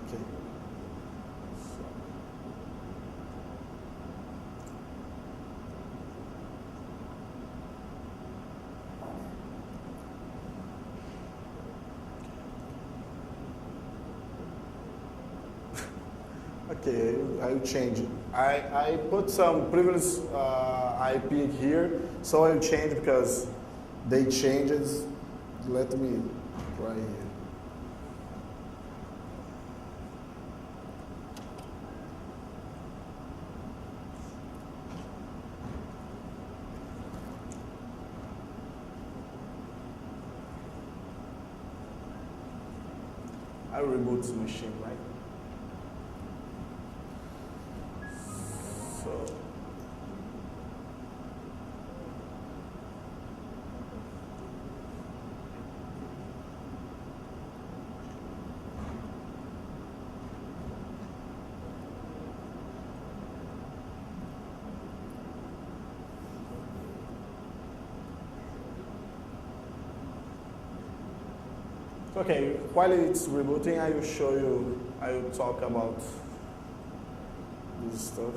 Okay. Okay, I'll change it. I put some previous IP here, so I'll change because they changed. Let me try here. I will reboot this machine, right? So. Okay, while it's rebooting, I will show you, I will talk about this stuff.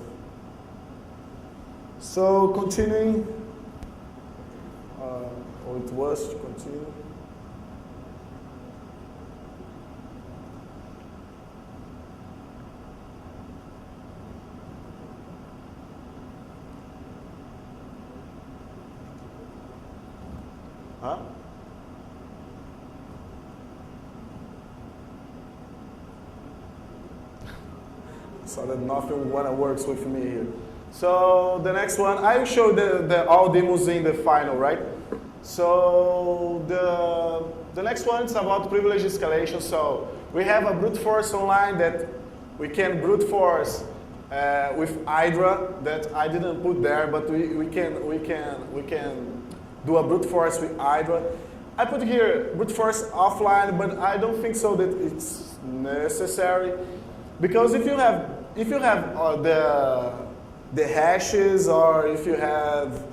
So continuing, or it was to continue. Huh? So that nothing wanna works with me here. So the next one, I will show all demos in the final, right? So the next one is about privilege escalation. So we have a brute force online that we can brute force with Hydra that I didn't put there, but we can do a brute force with Hydra. I put here brute force offline, but I don't think so that it's necessary, because if you have the hashes, or if you have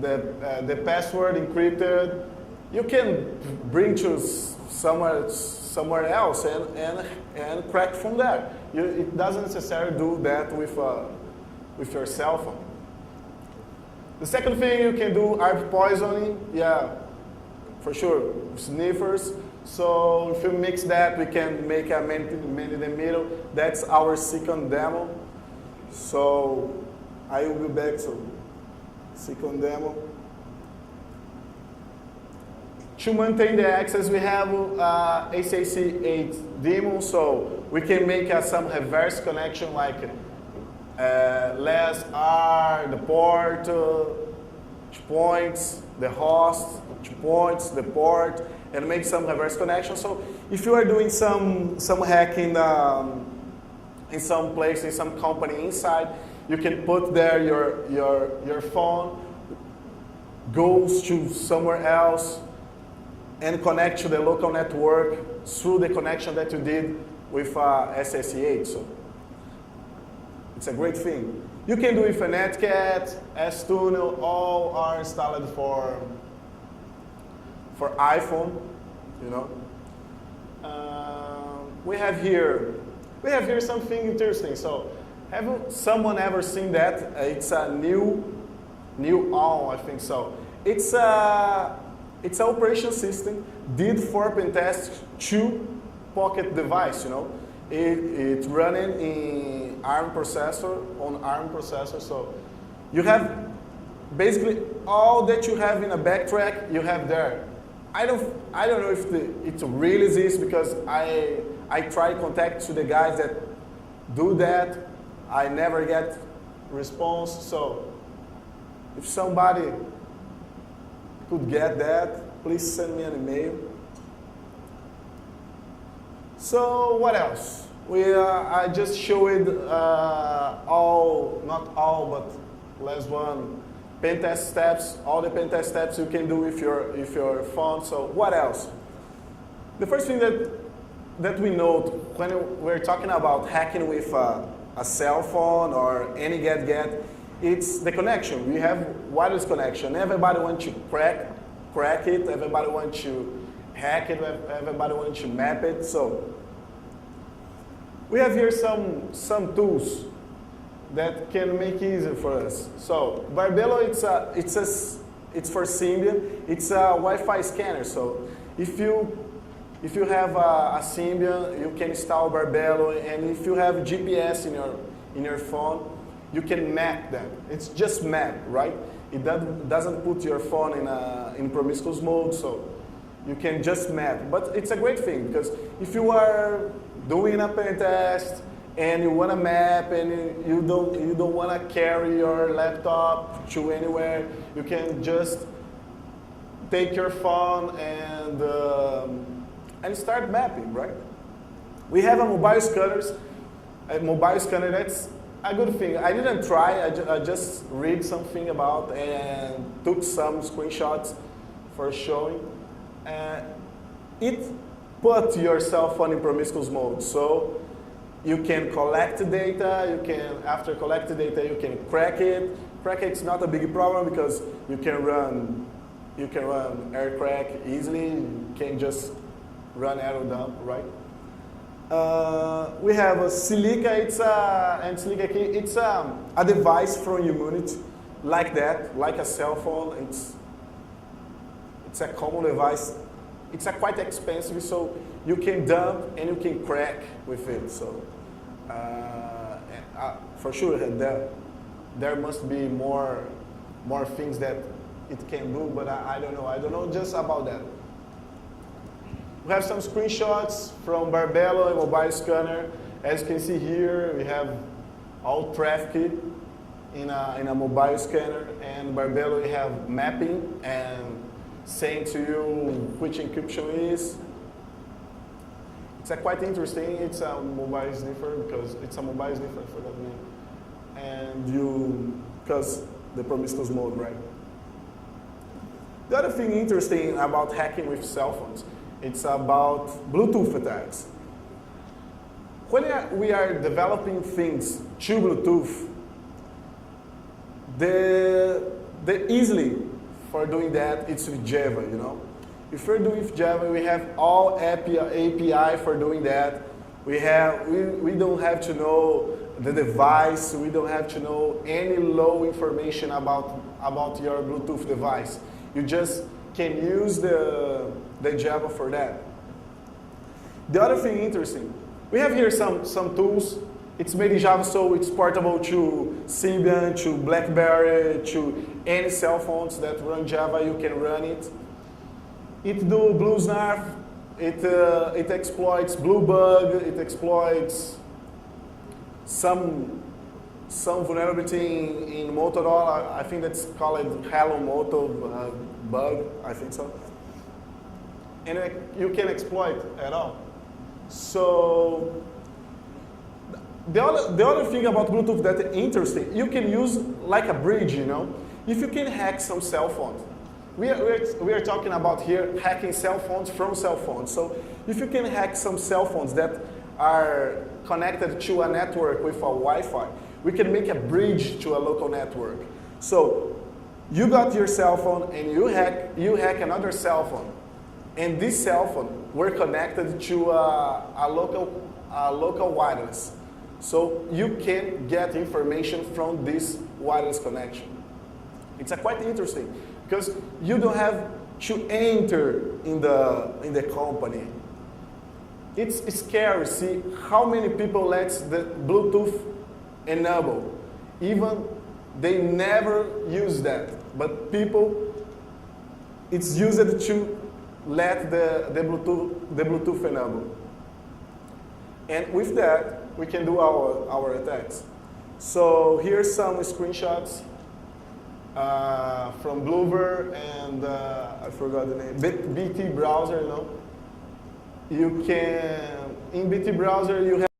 the password encrypted, you can bring to somewhere else and crack from there. It doesn't necessarily do that with your cell phone. The second thing you can do are poisoning. Yeah, for sure, sniffers. So if you mix that, we can make a man in the middle. That's our second demo. So I will be back to second demo. To maintain the access, we have ACC8 demo, so we can make some reverse connection like less R, the port, 2 points, the host, 2 points, the port, and make some reverse connection. So if you are doing some hacking in some place, in some company inside, you can put there your phone, goes to somewhere else, and connect to the local network through the connection that you did with SSE8. So it's a great thing. You can do it with a Netcat, S-Tunnel, all are installed for iPhone, you know. We have here something interesting. So have someone ever seen that? It's a new on, I think so. It's an operation system did for pentest to pocket device, you know. It's running in ARM processor, so you have basically all that you have in a backtrack, you have there. I don't know if it really exists, because I try contact to the guys that do that. I never get response. So if somebody could get that, please send me an email. So what else? I just showed all, not all, but last one, pen test steps, all the pen test steps you can do with your phone. So what else? The first thing that we note when we're talking about hacking with a cell phone or any get, it's the connection. We have wireless connection. Everybody wants to crack it. Everybody wants to hack it. Everybody wants to map it. So We have here some tools that can make it easier for us. So Barbello, it's for Symbian. It's a Wi-Fi scanner. So if you have a Symbian, you can install Barbello, and if you have GPS in your phone, you can map that. It's just map, right? It doesn't put your phone in promiscuous mode, so you can just map. But it's a great thing, because if you are doing a pen test and you want to map and you don't want to carry your laptop to anywhere, you can just take your phone and start mapping, right? We have a mobile scanner. That's a good thing. I didn't try. I just read something about and took some screenshots for showing. It put your cell phone in promiscuous mode, so you can collect data. After collect data, you can crack it. Crack it's not a big problem because you can run air crack easily. You can just run arrow dump, right? We have a Silica. It's a device from Immunity, like that, like a cell phone. It's a common device. It's quite expensive, so you can dump and you can crack with it. So for sure, there must be more things that it can do, but I don't know. I don't know just about that. We have some screenshots from Barbello and mobile scanner. As you can see here, we have all traffic in a mobile scanner, and Barbello we have mapping and saying to you which encryption is. It's quite interesting. It's a mobile sniffer because it's a mobile sniffer for that name, and because the promiscuous mode, right? The other thing interesting about hacking with cell phones, it's about Bluetooth attacks. When we are developing things to Bluetooth, the easily for doing that, it's with Java, you know. If you're doing with Java, we have all API for doing that. We don't have to know the device. We don't have to know any low information about your Bluetooth device. You just can use the Java for that. The other thing interesting, we have here some tools. It's made in Java, so it's portable to Symbian, to Blackberry, to any cell phones that run Java. You can run it. It do BlueSnarf. It exploits Bluebug. It exploits some vulnerability in Motorola. I think that's called Hello Moto bug. I think so. And you can exploit at all. So the other thing about Bluetooth that's interesting, you can use like a bridge, you know. If you can hack some cell phones, we are talking about here hacking cell phones from cell phones. So if you can hack some cell phones that are connected to a network with a Wi-Fi, we can make a bridge to a local network. So you got your cell phone and you hack another cell phone, and this cell phone we're connected to a local wireless. So you can get information from this wireless connection. It's quite interesting because you don't have to enter in the company. It's scary to see how many people let the Bluetooth enable. Even they never use that, but people, it's used to let the Bluetooth enable. And with that, we can do our attacks. So here's some screenshots from Bluebird and I forgot the name, BT browser, you know. You can, in BT browser, you have